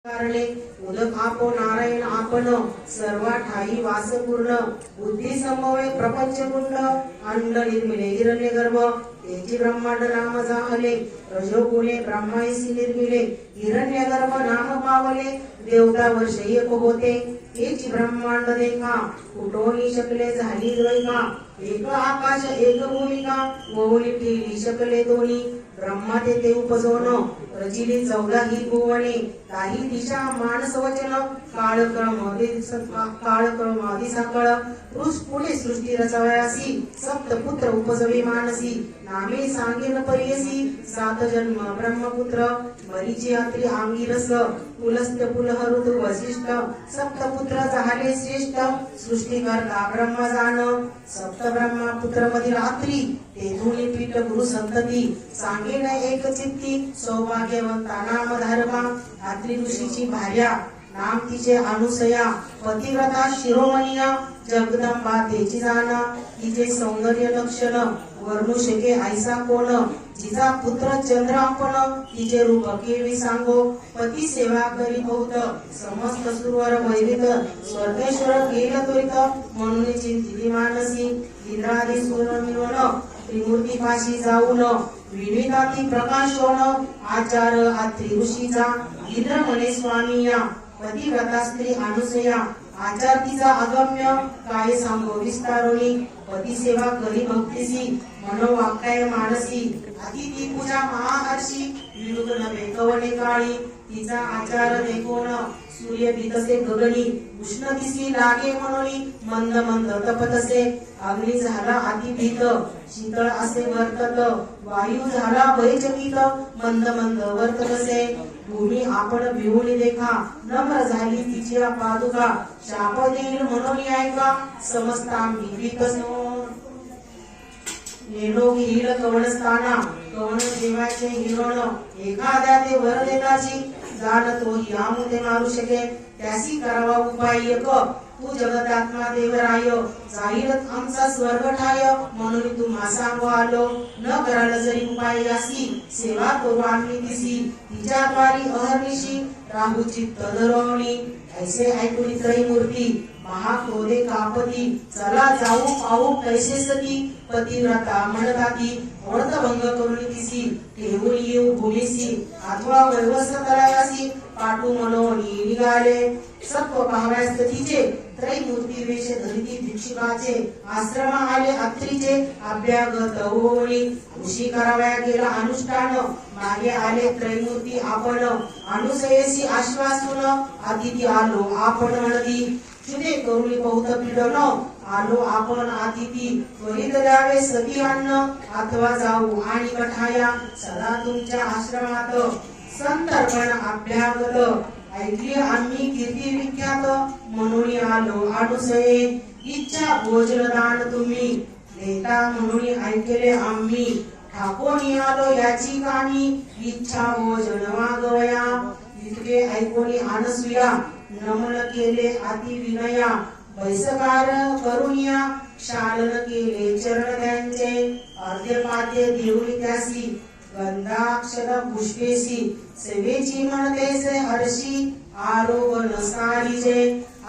कारणे उदक आपो नारायण आपण सर्व ठाई वासपूर्ण बुद्धी संभवे प्रपंच कुंड अंड निर्मिले हिरण्य गर्भ तेची ब्रह्मांड नाम जाहले रजोगुणे ब्रह्माईसी निर्मिले हिरण्य गर्भ नाम पावले देवता वर्ष एक होते तेची ब्रह्मांड देखा कुठोनी शकले झाली द्वैका एक आकाश एक भूमिका मोहनी ठेली शकले दोन्ही ब्रह्मा ते उपजवण रचिली 14 ही भुवने काही दिशा मानस वचन काळक्रम आधी साकळ पुढे सृष्टी रचवयासी सप्तपुत्र उपजवी मानसी नामे सांगेन परियसी 7 जन्म ब्रह्मपुत्र बरीची यात्री आंगिरस पुलस्त पुलह ऋतु वसिष्ठ सप्तपुत्र झाले श्रेष्ठ सृष्टी करता ब्रह्म जाण सप्त ब्रह्मा पुत्र मधी रात्री तेथुनी पीठ गुरु संतती सांगेन एक चित्ती सौभाग्यवंता नाम धारका रात्री ऋषीची भार्या नाम तिचे अनुसया पतिव्रता शिरोमणिया जगदंबा तेची जाणा तिचे सौंदर्य लक्षण वर्णू शके ऐसा कोण जिचा पुत्र चंद्र आपण तिचे रूप केवी सांगो पती सेवा करी बहुत समस्त सुरवर वैरित स्वर्गेश्वर गेल त्वरित म्हणून चिंतिती मानसी इंद्रादी सुर मिळवण त्रिमूर्ती पाशी जाऊन विविधाती प्रकाश होण आचार आत्री ऋषीचा इंद्र म्हणे स्वामी या पतिव्रता स्त्री अनुसया आचार तिचा अगम्य काय सांगो विस्तारोनी पती सेवा करी भक्तीसी मनोवाक्काय मानसी अतिथी पूजा महाहर्षी विनुक नवे कवने काळी तिचा आचार देखोन सूर्य भीतसे गगनी उष्ण दिसी लागे म्हणून मंद मंद तपतसे अग्नी झाला अति भीत शीतळ असे वर्तत वायू झाला भयचकित मंद मंद वर्ततसे भूमी आपण भिवून देखा नम्र झाली तिची पादुका शाप देईल म्हणून ऐका समस्ता भीतसो नेलो हिल कवणस्थाना कवण देवाचे हिरोण एखाद्या ते वर देताची जाण तो यामुते मारू शके त्यासी करावा उपाय एक तू जगदात्मा देवराय जाईल आमचा स्वर्ग ठाय म्हणून तू मासांगो आलो न करायला जरी उपाय यासी सेवा करू आम्ही तिसी तिच्या द्वारी अहर्निशी राहू चित्त धरवणी ऐसे ऐकून त्रैमूर्ती महाक्रोधे कापती चला जाऊ पाहू कैसे सती पतिव्रता म्हणताती व्रतभंग करून तिसी ठेवून येऊ भूमीसी अथवा वैवस्व तलायासी पाटू मनोनी निघाले सत्व पाहण्यास तिचे त्रैमूर्ती वेश धरिती भिक्षुकाचे आश्रम आले अत्रीचे अभ्यागत होणी ऋषी करावया गेला अनुष्ठान मागे आले त्रैमूर्ती आपण अनुसयेसी आश्वासून अतिथी आलो आपण म्हणती तुझे करुणी बहुत पीडन आलो आपण अतिथी त्वरित द्यावे सती अन्न अथवा जाऊ आणि कठाया सदा तुमच्या आश्रमात संतर्पण अभ्यागत ऐकली आम्ही कीर्ती विख्यात म्हणून आलो अनुसये इच्छा भोजन दान तुम्ही देता म्हणून ऐकले आम्ही ठाकोनी आलो याची कानी इच्छा भोजन मागवया इतके ऐकोनी अनसुया नमन केले अति विनया वैसकार करुनिया शालन केले चरण त्यांचे अर्ध्यपाद्य देऊळी त्यासी गंधाक्षर पुष्पेसी सेवेची म्हणतेसे हर्षी आरोगण सारीजे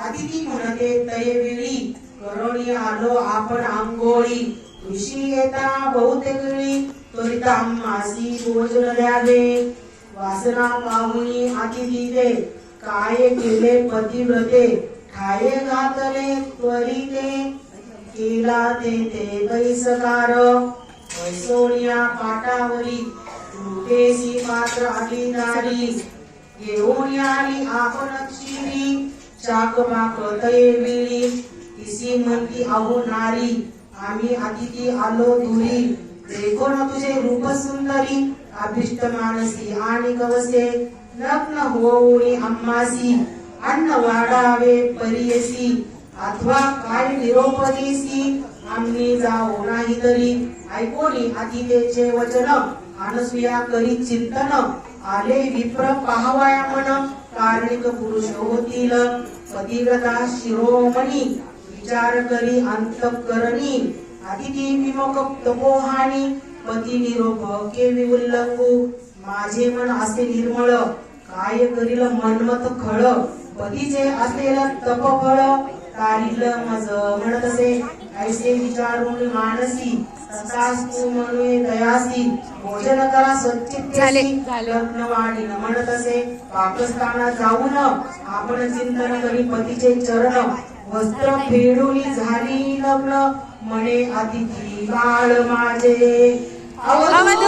अतिथी म्हणते तयविळी करुणी आलो आपण आंघोळी ऋषी येता बहुतेक वेळी त्वरित आम्हासी भोजन द्यावे वासना पाहुणी अतिथी दे काय केले पतिव्रते ठाये घातले त्वरिते केला ते कैसकार वैसोनिया पाटावरी लुटेसी पात्र आली नारी घेऊन आली आपण क्षीरी चाकमाक तयविळी तिसी म्हणती अहो नारी आम्ही अतिथी आलो दुरी देखो न तुझे रूप सुंदरी अभिष्ट मानसी आणि कवसे लग्न होऊनी आम्हासी अन्न वाढावे परियसी अथवा काय निरोप देसी आम्ही जाऊ नाही तरी ऐकोनी अतिथेचे वचन अनसुया करी चिंतन आले विप्र पाहवाया मन कारणिक पुरुष होतील पतिव्रता शिरोमणी विचार करी अंतःकरणी अतिथी विमुख तपोहानी पती निरोप केवी उल्लंघू माझे मन असे निर्मळ काय करील मनमत खळ पतीचे असलेलं तपफळ तारील मज म्हणत असे ऐसे विचारून मानसी तसाच तू म्हणून दयासी भोजन करा स्वच्छतेसी लग्न वाढीन म्हणत असे पाकिस्तानात जाऊन आपण चिंतन करी पतीचे चरण वस्त्र फेडून झाली लग्न म्हणे अतिथी बाळ माझे अवधूत